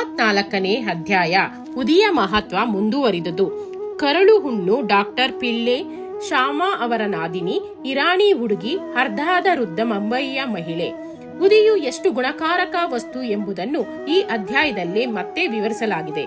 34ನೇ ಅಧ್ಯಾಯ. ಉದಿಯ ಮಹತ್ವ ಮುಂದುವರಿದುದು. ಕರಳು ಹುಣ್ಣು. ಡಾಕ್ಟರ್ ಪಿಳ್ಳೆ ಶ್ಯಾಮಾ ಅವರ ನಾದಿನಿ, ಇರಾನಿ ಹುಡುಗಿ, ಅರ್ಧಾದ ವೃದ್ಧ ಮುಂಬಯಿಯ ಮಹಿಳೆ. ಉದಿಯು ಎಷ್ಟು ಗುಣಕಾರಕ ವಸ್ತು ಎಂಬುದನ್ನು ಈ ಅಧ್ಯಾಯದಲ್ಲೇ ಮತ್ತೆ ವಿವರಿಸಲಾಗಿದೆ.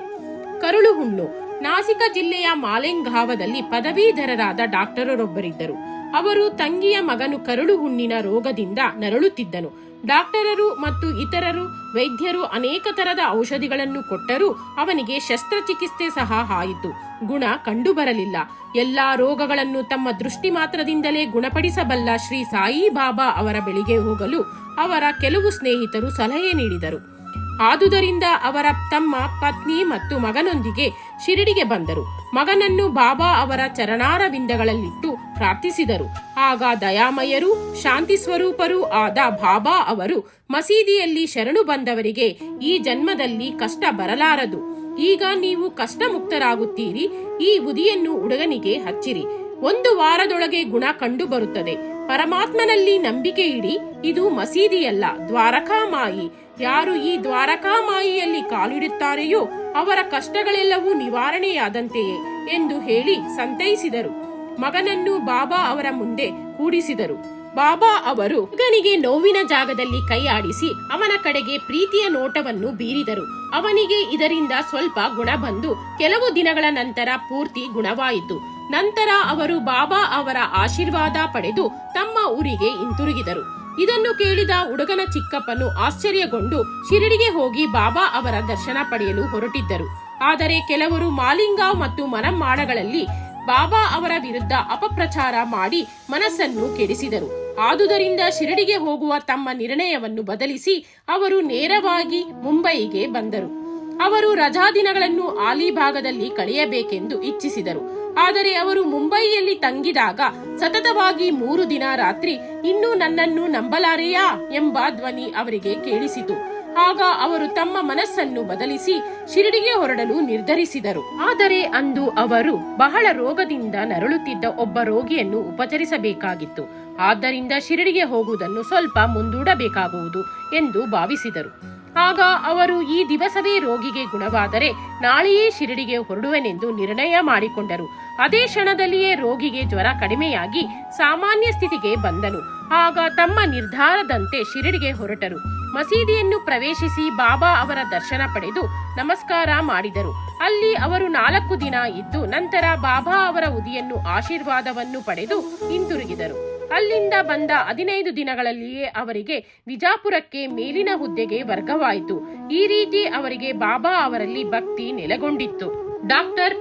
ಕರುಳು ಹುಣ್ಣು. ನಾಸಿಕ ಜಿಲ್ಲೆಯ ಮಾಲೆಂಗಾವದಲ್ಲಿ ಪದವೀಧರರಾದ ಡಾಕ್ಟರರೊಬ್ಬರಿದ್ದರು. ಅವರು ತಂಗಿಯ ಮಗನು ಕರುಳು ಹುಣ್ಣಿನ ರೋಗದಿಂದ ನರಳುತ್ತಿದ್ದನು. ಡಾಕ್ಟರರು ಮತ್ತು ಇತರರು ವೈದ್ಯರು ಅನೇಕ ತರದ ಔಷಧಿಗಳನ್ನು ಕೊಟ್ಟರೂ ಅವನಿಗೆ ಶಸ್ತ್ರಚಿಕಿತ್ಸೆ ಸಹ ಆಯಿತು. ಗುಣ ಕಂಡುಬರಲಿಲ್ಲ. ಎಲ್ಲಾ ರೋಗಗಳನ್ನು ತಮ್ಮ ದೃಷ್ಟಿ ಮಾತ್ರದಿಂದಲೇ ಗುಣಪಡಿಸಬಲ್ಲ ಶ್ರೀ ಸಾಯಿಬಾಬಾ ಅವರ ಬಳಿಗೆ ಹೋಗಲು ಅವರ ಕೆಲವು ಸ್ನೇಹಿತರು ಸಲಹೆ ನೀಡಿದರು. ಆದುದರಿಂದ ಅವರ ತಮ್ಮ ಪತ್ನಿ ಮತ್ತು ಮಗನೊಂದಿಗೆ ಶಿರಡಿಗೆ ಬಂದರು. ಮಗನನ್ನು ಬಾಬಾ ಅವರ ಚರಣಾರವಿಂದಗಳಲ್ಲಿಟ್ಟು ಪ್ರಾರ್ಥಿಸಿದರು. ಆಗ ದಯಾಮಯರು, ಶಾಂತಿ ಸ್ವರೂಪರೂ ಆದ ಬಾಬಾ ಅವರು ಮಸೀದಿಯಲ್ಲಿ ಶರಣು ಬಂದವರಿಗೆ ಈ ಜನ್ಮದಲ್ಲಿ ಕಷ್ಟ ಬರಲಾರದು. ಈಗ ನೀವು ಕಷ್ಟ ಮುಕ್ತರಾಗುತ್ತೀರಿ. ಈ ಉದಿಯನ್ನು ಹುಡುಗನಿಗೆ ಹಚ್ಚಿರಿ. 1 ವಾರದೊಳಗೆ ಗುಣ ಕಂಡು ಬರುತ್ತದೆ. ಪರಮಾತ್ಮನಲ್ಲಿ ನಂಬಿಕೆ ಇಡಿ. ಇದು ಮಸೀದಿಯಲ್ಲ, ದ್ವಾರಕಾಮಾಯಿ. ಯಾರು ಈ ದ್ವಾರಕಾಮಾಯಿಯಲ್ಲಿ ಕಾಲಿಡುತ್ತಾರೆಯೋ ಅವರ ಕಷ್ಟಗಳೆಲ್ಲವೂ ನಿವಾರಣೆಯಾದಂತೆಯೇ ಎಂದು ಹೇಳಿ ಸಂತೈಸಿದರು. ಮಗನನ್ನು ಬಾಬಾ ಅವರ ಮುಂದೆ ಕೂಡಿಸಿದರು. ಬಾಬಾ ಅವರು ಮಗನಿಗೆ ನೋವಿನ ಜಾಗದಲ್ಲಿ ಕೈ ಆಡಿಸಿ ಅವನ ಕಡೆಗೆ ಪ್ರೀತಿಯ ನೋಟವನ್ನು ಬೀರಿದರು. ಅವನಿಗೆ ಇದರಿಂದ ಸ್ವಲ್ಪ ಗುಣ ಬಂದು ಕೆಲವು ದಿನಗಳ ನಂತರ ಪೂರ್ತಿ ಗುಣವಾಯಿತು. ನಂತರ ಅವರು ಬಾಬಾ ಅವರ ಆಶೀರ್ವಾದ ಪಡೆದು ತಮ್ಮ ಊರಿಗೆ ಹಿಂತಿರುಗಿದರು. ಇದನ್ನು ಕೇಳಿದ ಹುಡುಗನ ಚಿಕ್ಕಪ್ಪನು ಆಶ್ಚರ್ಯಗೊಂಡು ಶಿರಡಿಗೆ ಹೋಗಿ ಬಾಬಾ ಅವರ ದರ್ಶನ ಪಡೆಯಲು ಹೊರಟಿದ್ದರು. ಆದರೆ ಕೆಲವರು ಮಾಲಿಂಗಾವ್ ಮತ್ತು ಮನಮ್ಮಾಡಗಳಲ್ಲಿ ಬಾಬಾ ಅವರ ವಿರುದ್ಧ ಅಪಪ್ರಚಾರ ಮಾಡಿ ಮನಸ್ಸನ್ನು ಕೆಡಿಸಿದರು. ಆದುದರಿಂದ ಶಿರಡಿಗೆ ಹೋಗುವ ತಮ್ಮ ನಿರ್ಣಯವನ್ನು ಬದಲಿಸಿ ಅವರು ನೇರವಾಗಿ ಮುಂಬಯಿಗೆ ಬಂದರು. ಅವರು ರಜಾದಿನಗಳನ್ನು ಆಲಿಭಾಗದಲ್ಲಿ ಕಳೆಯಬೇಕೆಂದು ಇಚ್ಛಿಸಿದರು. ಆದರೆ ಅವರು ಮುಂಬಯಿಯಲ್ಲಿ ತಂಗಿದಾಗ ಸತತವಾಗಿ 3 ದಿನ ರಾತ್ರಿ ಇನ್ನೂ ನನ್ನನ್ನು ನಂಬಲಾರೆಯಾ ಎಂಬ ಧ್ವನಿ ಅವರಿಗೆ ಕೇಳಿಸಿತು. ಆಗ ಅವರು ತಮ್ಮ ಮನಸ್ಸನ್ನು ಬದಲಿಸಿ ಶಿರಡಿಗೆ ಹೊರಡಲು ನಿರ್ಧರಿಸಿದರು. ಆದರೆ ಅಂದು ಅವರು ಬಹಳ ರೋಗದಿಂದ ನರಳುತ್ತಿದ್ದ ಒಬ್ಬ ರೋಗಿಯನ್ನು ಉಪಚರಿಸಬೇಕಾಗಿತ್ತು. ಆದ್ದರಿಂದ ಶಿರಡಿಗೆ ಹೋಗುವುದನ್ನು ಸ್ವಲ್ಪ ಮುಂದೂಡಬೇಕಾಗುವುದು ಎಂದು ಭಾವಿಸಿದರು. ಆಗ ಅವರು ಈ ದಿವಸವೇ ರೋಗಿಗೆ ಗುಣವಾದರೆ ನಾಳೆಯೇ ಶಿರಡಿಗೆ ಹೊರಡುವೆನೆಂದು ನಿರ್ಣಯ ಮಾಡಿಕೊಂಡರು. ಅದೇ ಕ್ಷಣದಲ್ಲಿಯೇ ರೋಗಿಗೆ ಜ್ವರ ಕಡಿಮೆಯಾಗಿ ಸಾಮಾನ್ಯ ಸ್ಥಿತಿಗೆ ಬಂದನು. ಆಗ ತಮ್ಮ ನಿರ್ಧಾರದಂತೆ ಶಿರಡಿಗೆ ಹೊರಟರು. ಮಸೀದಿಯನ್ನು ಪ್ರವೇಶಿಸಿ ಬಾಬಾ ಅವರ ದರ್ಶನ ಪಡೆದು ನಮಸ್ಕಾರ ಮಾಡಿದರು. ಅಲ್ಲಿ ಅವರು 4 ದಿನ ಇದ್ದು ನಂತರ ಬಾಬಾ ಅವರ ಉದಿಯನ್ನು ಆಶೀರ್ವಾದವನ್ನು ಪಡೆದು ಹಿಂತಿರುಗಿದರು. ಅಲ್ಲಿಂದ ಬಂದ 15 ದಿನಗಳಲ್ಲಿಯೇ ಅವರಿಗೆ ವಿಜಾಪುರಕ್ಕೆ ಮೇಲಿನ ಹುದ್ದೆಗೆ ವರ್ಗವಾಯಿತು. ಈ ರೀತಿ ಅವರಿಗೆ ಬಾಬಾ ಅವರಲ್ಲಿ ಭಕ್ತಿ ನೆಲೆಗೊಂಡಿತ್ತು. ಡಾಕ್ಟರ್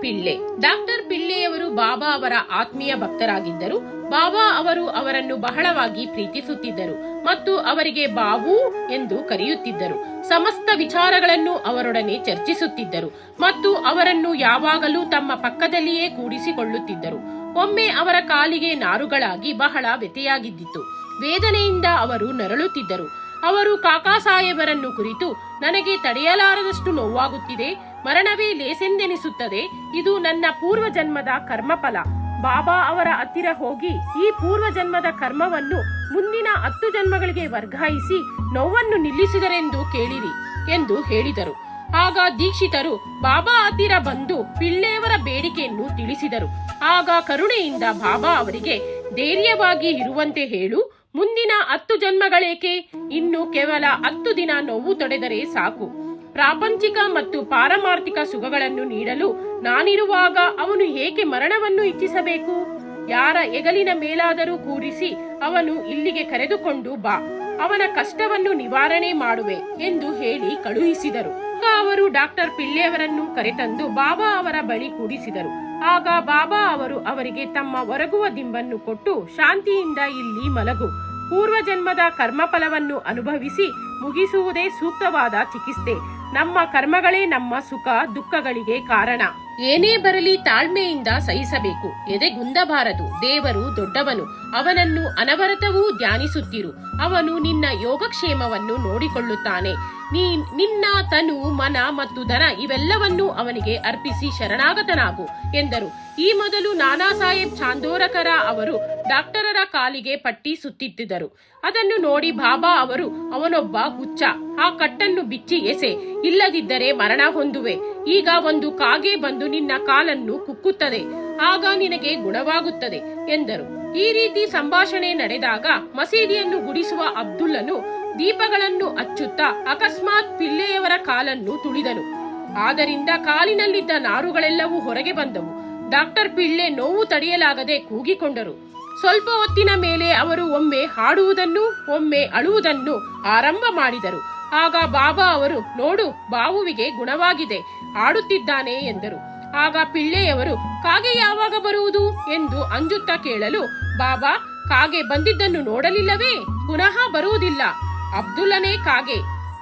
ಪಿಳ್ಳೆಯವರು ಬಾಬಾ ಅವರ ಆತ್ಮೀಯ ಭಕ್ತರಾಗಿದ್ದರು. ಬಾಬಾ ಅವರು ಅವರನ್ನು ಬಹಳವಾಗಿ ಪ್ರೀತಿಸುತ್ತಿದ್ದರು ಮತ್ತು ಅವರಿಗೆ ಬಾಬೂ ಎಂದು ಕರೆಯುತ್ತಿದ್ದರು. ಸಮಸ್ತ ವಿಚಾರಗಳನ್ನು ಅವರೊಡನೆ ಚರ್ಚಿಸುತ್ತಿದ್ದರು ಮತ್ತು ಅವರನ್ನು ಯಾವಾಗಲೂ ತಮ್ಮ ಪಕ್ಕದಲ್ಲಿಯೇ ಕೂಡಿಸಿಕೊಳ್ಳುತ್ತಿದ್ದರು. ಒಮ್ಮೆ ಅವರ ಕಾಲಿಗೆ ನಾರುಗಳಾಗಿ ಬಹಳ ವ್ಯಥೆಯಾಗಿದ್ದಿತು. ವೇದನೆಯಿಂದ ಅವರು ನರಳುತ್ತಿದ್ದರು. ಅವರು ಕಾಕಾ ಸಾಹೇಬರನ್ನು ಕುರಿತು, ನನಗೆ ತಡೆಯಲಾರದಷ್ಟು ನೋವಾಗುತ್ತಿದೆ. ಮರಣವೇ ಲೇಸೆಂದೆನಿಸುತ್ತದೆ. ಇದು ನನ್ನ ಪೂರ್ವ ಜನ್ಮದ ಕರ್ಮಫಲ. ಬಾಬಾ ಅವರ ಹತ್ತಿರ ಹೋಗಿ ಈ ಪೂರ್ವ ಜನ್ಮದ ಕರ್ಮವನ್ನು ಮುಂದಿನ 10 ಜನ್ಮಗಳಿಗೆ ವರ್ಗಾಯಿಸಿ ನೋವನ್ನು ನಿಲ್ಲಿಸಿದರೆಂದು ಕೇಳಿರಿ ಎಂದು ಹೇಳಿದರು. ಆಗ ದೀಕ್ಷಿತರು ಬಾಬಾ ಹತ್ತಿರ ಬಂದು ಪಿಳ್ಳೆಯವರ ಬೇಡಿಕೆಯನ್ನು ತಿಳಿಸಿದರು. ಆಗ ಕರುಣೆಯಿಂದ ಬಾಬಾ ಅವರಿಗೆ ಧೈರ್ಯವಾಗಿ ಇರುವಂತೆ ಹೇಳು. ಮುಂದಿನ 10 ಜನ್ಮಗಳೇಕೆ? ಇನ್ನು ಕೇವಲ 10 ದಿನ ನೋವು ತೊಡೆದರೆ ಸಾಕು. ಪ್ರಾಪಂಚಿಕ ಮತ್ತು ಪಾರಮಾರ್ಥಿಕ ಸುಖಗಳನ್ನು ನೀಡಲು ನಾನಿರುವಾಗ ಅವನು ಏಕೆ ಮರಣವನ್ನು ಇಚ್ಛಿಸಬೇಕು? ಯಾರ ಹೆಗಲಿನ ಮೇಲಾದರೂ ಕೂರಿಸಿ ಅವನು ಇಲ್ಲಿಗೆ ಕರೆದುಕೊಂಡು ಬಾ. ಅವನ ಕಷ್ಟವನ್ನು ನಿವಾರಣೆ ಮಾಡುವೆ ಎಂದು ಹೇಳಿ ಕಳುಹಿಸಿದರು. ಅವರು ಡಾಕ್ಟರ್ ಪಿಳ್ಳೆಯವರನ್ನು ಕರೆತಂದು ಬಾಬಾ ಅವರ ಬಳಿ ಕೂಡಿಸಿದರು. ಆಗ ಬಾಬಾ ಅವರು ಅವರಿಗೆ ತಮ್ಮ ಒರಗುವ ದಿಂಬನ್ನು ಕೊಟ್ಟು, ಶಾಂತಿಯಿಂದ ಇಲ್ಲಿ ಮಲಗು. ಪೂರ್ವಜನ್ಮದ ಕರ್ಮಫಲವನ್ನು ಅನುಭವಿಸಿ ಮುಗಿಸುವುದೇ ಸೂಕ್ತವಾದ ಚಿಕಿತ್ಸೆ. ನಮ್ಮ ಕರ್ಮಗಳೇ ನಮ್ಮ ಸುಖ ದುಃಖಗಳಿಗೆ ಕಾರಣ. ಏನೇ ಬರಲಿ ತಾಳ್ಮೆಯಿಂದ ಸಹಿಸಬೇಕು. ಎದೆಗುಂದಬಾರದು. ದೇವರು ದೊಡ್ಡವನು, ಅವನನ್ನು ಅನವರತವೂ ಧ್ಯಾನಿಸುತ್ತಿರು. ಅವನು ನಿನ್ನ ಯೋಗಕ್ಷೇಮವನ್ನು ನೋಡಿಕೊಳ್ಳುತ್ತಾನೆ. ನಿನ್ನ ತನು, ಮನ ಮತ್ತು ಧನ ಇವೆಲ್ಲವನ್ನೂ ಅವನಿಗೆ ಅರ್ಪಿಸಿ ಶರಣಾಗತನಾಗು ಎಂದರು. ಈ ಮೊದಲು ನಾನಾ ಸಾಹೇಬ್ ಚಾಂದೋರಕರ ಅವರು ಡಾಕ್ಟರರ ಕಾಲಿಗೆ ಪಟ್ಟಿ ಸುತ್ತಿದ್ದರು. ಅದನ್ನು ನೋಡಿ ಬಾಬಾ ಅವರು, ಅವನೊಬ್ಬ ಹುಚ್ಚ, ಆ ಕಟ್ಟನ್ನು ಬಿಚ್ಚಿ ಎಸೆ, ಇಲ್ಲದಿದ್ದರೆ ಮರಣ ಹೊಂದುವೆ. ಈಗ ಒಂದು ಕಾಗೆ ಬಂದು ನಿನ್ನ ಕಾಲನ್ನು ಕುಕ್ಕುತ್ತದೆ, ಆಗ ನಿನಗೆ ಗುಣವಾಗುತ್ತದೆ ಎಂದರು. ಈ ರೀತಿ ಸಂಭಾಷಣೆ ನಡೆದಾಗ ಮಸೀದಿಯನ್ನು ಗುಡಿಸುವ ಅಬ್ದುಲ್ಲನು ದೀಪಗಳನ್ನು ಹಚ್ಚುತ್ತಾ ಅಕಸ್ಮಾತ್ ಪಿಳ್ಳೆಯವರ ಕಾಲನ್ನು ತುಳಿದನು. ಆದ್ದರಿಂದ ಕಾಲಿನಲ್ಲಿದ್ದ ನಾರುಗಳೆಲ್ಲವೂ ಹೊರಗೆ ಬಂದವು. ಡಾಕ್ಟರ್ ಪಿಳ್ಳೆ ನೋವು ತಡೆಯಲಾಗದೆ ಕೂಗಿಕೊಂಡರು. ಸ್ವಲ್ಪ ಹೊತ್ತಿನ ಮೇಲೆ ಅವರು ಒಮ್ಮೆ ಹಾಡುವುದನ್ನು, ಒಮ್ಮೆ ಅಳುವುದನ್ನು ಆರಂಭ ಮಾಡಿದರು. ಆಗ ಬಾಬಾ ಅವರು, ನೋಡು, ಬಾವುವಿಗೆ ಗುಣವಾಗಿದೆ, ಆಡುತ್ತಿದ್ದಾನೆ ಎಂದರು. ಆಗ ಪಿಳ್ಳೆಯವರು, ಕಾಗೆ ಯಾವಾಗ ಬರುವುದು ಎಂದು ಅಂಜುತ್ತಾ ಕೇಳಲು, ಬಾಬಾ, ಕಾಗೆ ಬಂದಿದ್ದನ್ನು ನೋಡಲಿಲ್ಲವೇ? ಪುನಃ ಬರುವುದಿಲ್ಲ. ಅಬ್ದುಲ್ಲನೇ ಕಾಗೆ.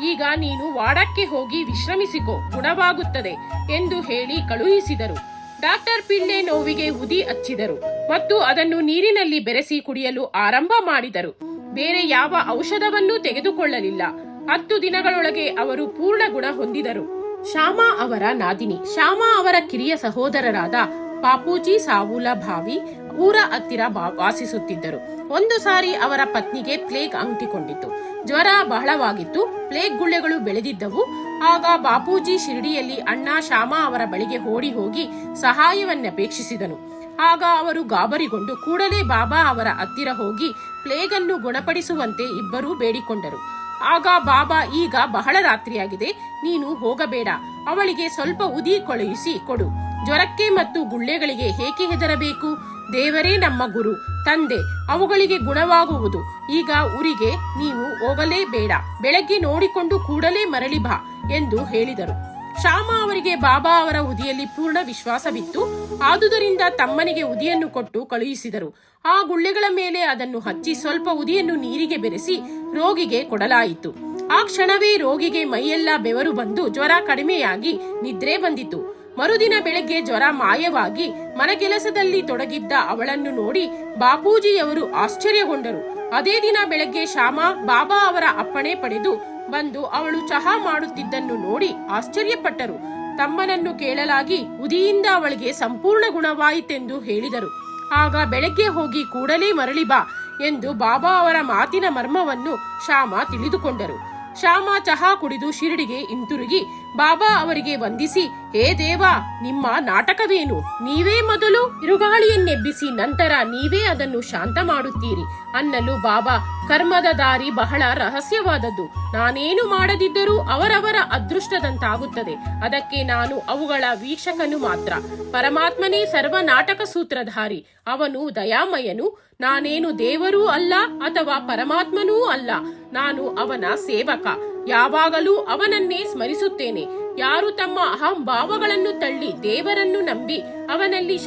ಈಗ ನೀನು ವಾಡಕ್ಕೆ ಹೋಗಿ ವಿಶ್ರಮಿಸಿಕೋ, ಗುಣವಾಗುತ್ತದೆ ಎಂದು ಹೇಳಿ ಕಳುಹಿಸಿದರು. ಡಾಕ್ಟರ್ ಪಿಳ್ಳೆ ನೋವಿಗೆ ಉದಿ ಹಚ್ಚಿದರು ಮತ್ತು ಅದನ್ನು ನೀರಿನಲ್ಲಿ ಬೆರೆಸಿ ಕುಡಿಯಲು ಆರಂಭ ಮಾಡಿದರು. ಬೇರೆ ಯಾವ ಔಷಧವನ್ನೂ ತೆಗೆದುಕೊಳ್ಳಲಿಲ್ಲ. 10 ದಿನಗಳೊಳಗೆ ಅವರು ಪೂರ್ಣ ಗುಣ ಹೊಂದಿದರು. ಶ್ಯಾಮಾ ಅವರ ನಾದಿನಿ. ಶ್ಯಾಮಾ ಅವರ ಕಿರಿಯ ಸಹೋದರರಾದ ಪಾಪೂಜಿ ಸಾವುಲ ಭಾವಿ ಊರ ಹತ್ತಿರ ವಾಸಿಸುತ್ತಿದ್ದರು. ಒಂದು ಸಾರಿ ಅವರ ಪತ್ನಿಗೆ ಪ್ಲೇಗ್ ಅಂಟಿಕೊಂಡಿತ್ತು. ಜ್ವರ ಬಹಳವಾಗಿತ್ತು. ಪ್ಲೇಗ್ ಗುಳ್ಳೆಗಳು ಬೆಳೆದಿದ್ದವು. ಆಗ ಬಾಪೂಜಿ ಶಿರಡಿಯಲ್ಲಿ ಅಣ್ಣ ಶ್ಯಾಮಾ ಅವರ ಬಳಿಗೆ ಓಡಿ ಹೋಗಿ ಸಹಾಯವನ್ನಪೇಕ್ಷಿಸಿದನು. ಆಗ ಅವರು ಗಾಬರಿಗೊಂಡು ಕೂಡಲೇ ಬಾಬಾ ಅವರ ಹತ್ತಿರ ಹೋಗಿ ಪ್ಲೇಗ್ ಅನ್ನು ಗುಣಪಡಿಸುವಂತೆ ಇಬ್ಬರೂ ಬೇಡಿಕೊಂಡರು. ಆಗ ಬಾಬಾ, ಈಗ ಬಹಳ ರಾತ್ರಿಯಾಗಿದೆ, ನೀನು ಹೋಗಬೇಡ, ಅವಳಿಗೆ ಸ್ವಲ್ಪ ಉದಿ ಕಳುಹಿಸಿ ಕೊಡು. ಜ್ವರಕ್ಕೆ ಮತ್ತು ಗುಳ್ಳೆಗಳಿಗೆ ಏಕೆ ಹೆದರಬೇಕು? ದೇವರೇ ನಮ್ಮ ಗುರು, ತಂದೆ, ಅವುಗಳಿಗೆ ಗುಣವಾಗುವುದು. ಈಗ ಊರಿಗೆ ನೀವು ಹೋಗಲೇಬೇಡ, ಬೆಳಗ್ಗೆ ನೋಡಿಕೊಂಡು ಕೂಡಲೇ ಮರಳಿ ಬಾ ಎಂದು ಹೇಳಿದರು. ಶ್ಯಾಮಾ ಅವರಿಗೆ ಬಾಬಾ ಅವರ ಉದಿಯಲ್ಲಿ ಪೂರ್ಣ ವಿಶ್ವಾಸವಿತ್ತು. ಆದುದರಿಂದ ತಮ್ಮನಿಗೆ ಉದಿಯನ್ನು ಕೊಟ್ಟು ಕಳುಹಿಸಿದರು. ಆ ಗುಳ್ಳೆಗಳ ಮೇಲೆ ಅದನ್ನು ಹಚ್ಚಿ ಸ್ವಲ್ಪ ಉದಿಯನ್ನು ನೀರಿಗೆ ಬೆರೆಸಿ ರೋಗಿಗೆ ಕೊಡಲಾಯಿತು. ಆ ಕ್ಷಣವೇ ರೋಗಿಗೆ ಮೈಯೆಲ್ಲ ಬೆವರು ಬಂದು ಜ್ವರ ಕಡಿಮೆಯಾಗಿ ನಿದ್ರೆ ಬಂದಿತು. ಮರುದಿನ ಬೆಳಗ್ಗೆ ಜ್ವರ ಮಾಯವಾಗಿ ಮನೆಗೆಲಸದಲ್ಲಿ ತೊಡಗಿದ್ದ ಅವಳನ್ನು ನೋಡಿ ಬಾಪೂಜಿಯವರು ಆಶ್ಚರ್ಯಗೊಂಡರು. ಅದೇ ದಿನ ಬೆಳಗ್ಗೆ ಶ್ಯಾಮಾ ಬಾಬಾ ಅವರ ಅಪ್ಪಣೆ ಪಡೆದು ಬಂದು ಅವಳು ಚಹಾ ಮಾಡುತ್ತಿದ್ದನ್ನು ನೋಡಿ ಆಶ್ಚರ್ಯಪಟ್ಟರು. ತಮ್ಮನನ್ನು ಕೇಳಲಾಗಿ ಉದಿಯಿಂದ ಅವಳಿಗೆ ಸಂಪೂರ್ಣ ಗುಣವಾಯಿತೆಂದು ಹೇಳಿದರು. ಆಗ ಬೆಳಗ್ಗೆ ಹೋಗಿ ಕೂಡಲೇ ಮರಳಿ ಬಾ ಎಂದು ಬಾಬಾ ಅವರ ಮಾತಿನ ಮರ್ಮವನ್ನು ಶ್ಯಾಮಾ ತಿಳಿದುಕೊಂಡರು. ಶ್ಯಾಮಾ ಚಹಾ ಕುಡಿದು ಶಿರಡಿಗೆ ಹಿಂತಿರುಗಿ ಬಾಬಾ ಅವರಿಗೆ ವಂದಿಸಿ, ಹೇ ದೇವಾ, ನಿಮ್ಮ ನಾಟಕವೇನು? ನೀವೇ ಮೊದಲು ಬಿರುಗಾಳಿಯನ್ನೆಬ್ಬಿಸಿ ನಂತರ ನೀವೇ ಅದನ್ನು ಶಾಂತ ಮಾಡುತ್ತೀರಿ ಅನ್ನಲು ಬಾಬಾ, ಕರ್ಮದ ದಾರಿ ಬಹಳ ರಹಸ್ಯವಾದದ್ದು. ನಾನೇನು ಮಾಡದಿದ್ದರೂ ಅವರವರ ಅದೃಷ್ಟದಂತಾಗುತ್ತದೆ. ಅದಕ್ಕೆ ನಾನು ಅವುಗಳ ವೀಕ್ಷಕನು ಮಾತ್ರ. ಪರಮಾತ್ಮನೇ ಸರ್ವ ನಾಟಕ ಸೂತ್ರಧಾರಿ. ಅವನು ದಯಾಮಯನು. ನಾನೇನು ದೇವರೂ ಅಲ್ಲ ಅಥವಾ ಪರಮಾತ್ಮನೂ ಅಲ್ಲ. ನಾನು ಅವನ ಸೇವಕ. ಯಾವಾಗಲೂ ಅವನನ್ನೇ ಸ್ಮರಿಸುತ್ತೇನೆ. ಯಾರು ತಮ್ಮ ಅಹಂಭಾವಗಳನ್ನು ತಳ್ಳಿ ದೇವರನ್ನು ನಂಬಿ ಅವನಲ್ಲಿ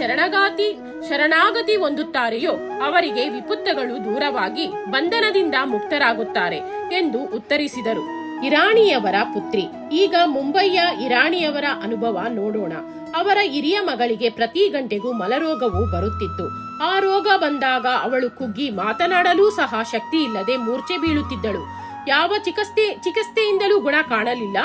ಶರಣಾಗತಿ ಹೊಂದುತ್ತಾರೆಯೋ ಅವರಿಗೆ ವಿಪತ್ತುಗಳು ದೂರವಾಗಿ ಬಂಧನದಿಂದ ಮುಕ್ತರಾಗುತ್ತಾರೆ ಎಂದು ಉತ್ತರಿಸಿದರು. ಇರಾಣಿಯವರ ಪುತ್ರಿ. ಈಗ ಮುಂಬಯಿಯ ಇರಾಣಿಯವರ ಅನುಭವ ನೋಡೋಣ. ಅವರ ಹಿರಿಯ ಮಗಳಿಗೆ ಪ್ರತಿ ಗಂಟೆಗೂ ಮಲರೋಗವು ಬರುತ್ತಿತ್ತು. ಆ ರೋಗ ಬಂದಾಗ ಅವಳು ಕುಗ್ಗಿ ಮಾತನಾಡಲು ಸಹ ಶಕ್ತಿ ಇಲ್ಲದೆ ಮೂರ್ಛೆ ಬೀಳುತ್ತಿದ್ದಳು. ಯಾವ ಚಿಕಿತ್ಸೆಯಿಂದಲೂ ಗುಣ ಕಾಣಲಿಲ್ಲ.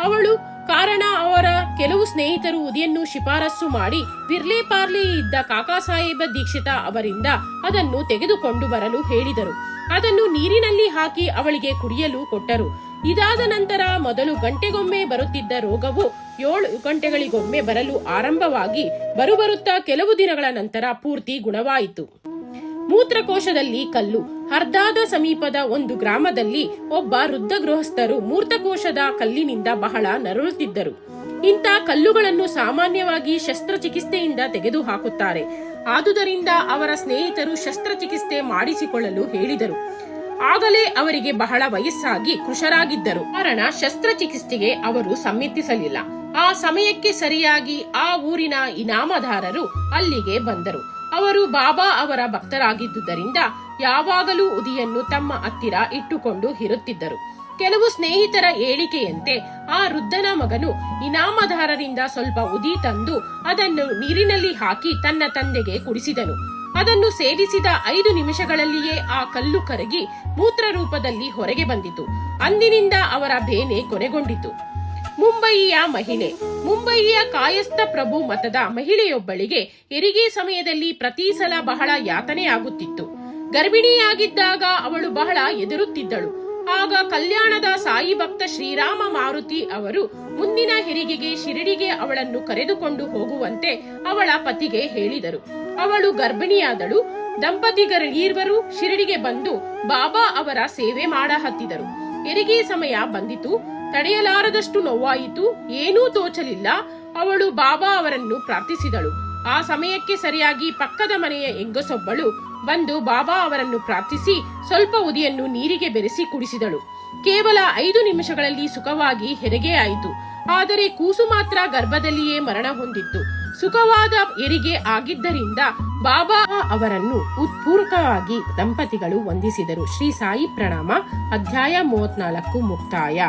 ಅವಳು ಕಾರಣ ಅವರ ಕೆಲವು ಸ್ನೇಹಿತರು ಉದಿಯನ್ನು ಶಿಫಾರಸು ಮಾಡಿ ವಿರ್ಲೆ ಪಾರ್ಲೆ ಇದ್ದ ಕಾಕಾ ಸಾಹೇಬ ದೀಕ್ಷಿತ ಅವರಿಂದ ಅದನ್ನು ತೆಗೆದುಕೊಂಡು ಬರಲು ಹೇಳಿದರು. ಅದನ್ನು ನೀರಿನಲ್ಲಿ ಹಾಕಿ ಅವಳಿಗೆ ಕುಡಿಯಲು ಕೊಟ್ಟರು. ಇದಾದ ನಂತರ ಮೊದಲು ಗಂಟೆಗೊಮ್ಮೆ ಬರುತ್ತಿದ್ದ ರೋಗವು 7 ಗಂಟೆಗಳಿಗೊಮ್ಮೆ ಬರಲು ಆರಂಭವಾಗಿ ಬರುತ್ತಾ ಕೆಲವು ದಿನಗಳ ನಂತರ ಪೂರ್ತಿ ಗುಣವಾಯಿತು. ಮೂತ್ರಕೋಶದಲ್ಲಿ ಕಲ್ಲು. ಹರ್ದಾದ ಸಮೀಪದ ಒಂದು ಗ್ರಾಮದಲ್ಲಿ ಒಬ್ಬ ವೃದ್ಧ ಗೃಹಸ್ಥರು ಮೂತ್ರಕೋಶದ ಕಲ್ಲಿನಿಂದ ಬಹಳ ನರಳುತ್ತಿದ್ದರು. ಇಂಥ ಕಲ್ಲುಗಳನ್ನು ಸಾಮಾನ್ಯವಾಗಿ ಶಸ್ತ್ರಚಿಕಿತ್ಸೆಯಿಂದ ತೆಗೆದು ಹಾಕುತ್ತಾರೆ. ಆದುದರಿಂದ ಅವರ ಸ್ನೇಹಿತರು ಶಸ್ತ್ರಚಿಕಿತ್ಸೆ ಮಾಡಿಸಿಕೊಳ್ಳಲು ಹೇಳಿದರು. ಆಗಲೇ ಅವರಿಗೆ ಬಹಳ ವಯಸ್ಸಾಗಿ ಕೃಶರಾಗಿದ್ದರು. ಕಾರಣ ಶಸ್ತ್ರಚಿಕಿತ್ಸೆಗೆ ಅವರು ಸಮ್ಮತಿಸಲಿಲ್ಲ. ಆ ಸಮಯಕ್ಕೆ ಸರಿಯಾಗಿ ಆ ಊರಿನ ಇನಾಮದಾರರು ಅಲ್ಲಿಗೆ ಬಂದರು. ಅವರು ಬಾಬಾ ಅವರ ಭಕ್ತರಾಗಿದ್ದುದರಿಂದ ಯಾವಾಗಲೂ ಉದಿಯನ್ನು ತಮ್ಮ ಹತ್ತಿರ ಇಟ್ಟುಕೊಂಡು ಇರುತ್ತಿದ್ದರು. ಕೆಲವು ಸ್ನೇಹಿತರ ಹೇಳಿಕೆಯಂತೆ ಆ ವೃದ್ಧನ ಮಗನು ಇನಾಮದಾರರಿಂದ ಸ್ವಲ್ಪ ಉದಿ ತಂದು ಅದನ್ನು ನೀರಿನಲ್ಲಿ ಹಾಕಿ ತನ್ನ ತಂದೆಗೆ ಕುಡಿಸಿದನು. ಅದನ್ನು ಸೇವಿಸಿದ 5 ನಿಮಿಷಗಳಲ್ಲಿಯೇ ಆ ಕಲ್ಲು ಕರಗಿ ಮೂತ್ರ ರೂಪದಲ್ಲಿ ಹೊರಗೆ ಬಂದಿತು. ಅಂದಿನಿಂದ ಅವರ ಬೇನೆ ಕೊನೆಗೊಂಡಿತು. ಮುಂಬಯಿಯ ಮಹಿಳೆ. ಮುಂಬಯಿಯ ಕಾಯಸ್ಥ ಪ್ರಭು ಮತದ ಮಹಿಳೆಯೊಬ್ಬಳಿಗೆ ಹೆರಿಗೆ ಸಮಯದಲ್ಲಿ ಪ್ರತಿ ಸಲ ಬಹಳ ಯಾತನೆಯಾಗುತ್ತಿತ್ತು. ಗರ್ಭಿಣಿಯಾಗಿದ್ದಾಗ ಅವಳು ಬಹಳ ಎದುರುತ್ತಿದ್ದಳು. ಆಗ ಕಲ್ಯಾಣದ ಸಾಯಿ ಭಕ್ತ ಶ್ರೀರಾಮ ಮಾರುತಿ ಅವರು ಮುಂದಿನ ಹೆರಿಗೆಗೆ ಶಿರಡಿಗೆ ಅವಳನ್ನು ಕರೆದುಕೊಂಡು ಹೋಗುವಂತೆ ಅವಳ ಪತಿಗೆ ಹೇಳಿದರು. ಅವಳು ಗರ್ಭಿಣಿಯಾದಳು. ದಂಪತಿಗರೀರ್ವರು ಶಿರಡಿಗೆ ಬಂದು ಬಾಬಾ ಅವರ ಸೇವೆ ಮಾಡ ಹತ್ತಿದರು. ಹೆರಿಗೆ ಸಮಯ ಬಂದಿತು. ತಡೆಯಲಾರದಷ್ಟು ನೋವಾಯಿತು. ಏನೂ ತೋಚಲಿಲ್ಲ. ಅವಳು ಬಾಬಾ ಅವರನ್ನು ಪ್ರಾರ್ಥಿಸಿದಳು. ಆ ಸಮಯಕ್ಕೆ ಸರಿಯಾಗಿ ಪಕ್ಕದ ಮನೆಯ ಹೆಂಗಸೊಬ್ಬಳು ಬಂದು ಬಾಬಾ ಅವರನ್ನು ಪ್ರಾರ್ಥಿಸಿ ಸ್ವಲ್ಪ ಉದಿಯನ್ನು ನೀರಿಗೆ ಬೆರೆಸಿ ಕುಡಿಸಿದಳು. ಕೇವಲ 5 ನಿಮಿಷಗಳಲ್ಲಿ ಸುಖವಾಗಿ ಹೆರಿಗೆ ಆಯಿತು. ಆದರೆ ಕೂಸು ಮಾತ್ರ ಗರ್ಭದಲ್ಲಿಯೇ ಮರಣ ಹೊಂದಿತ್ತು. ಸುಖವಾದ ಹೆರಿಗೆ ಆಗಿದ್ದರಿಂದ ಬಾಬಾ ಅವರನ್ನು ಉತ್ಪೂರ್ವಕವಾಗಿ ದಂಪತಿಗಳು ವಂದಿಸಿದರು. ಶ್ರೀ ಸಾಯಿ ಪ್ರಣಾಮ. ಅಧ್ಯಾಯ 34 ಮುಕ್ತಾಯ.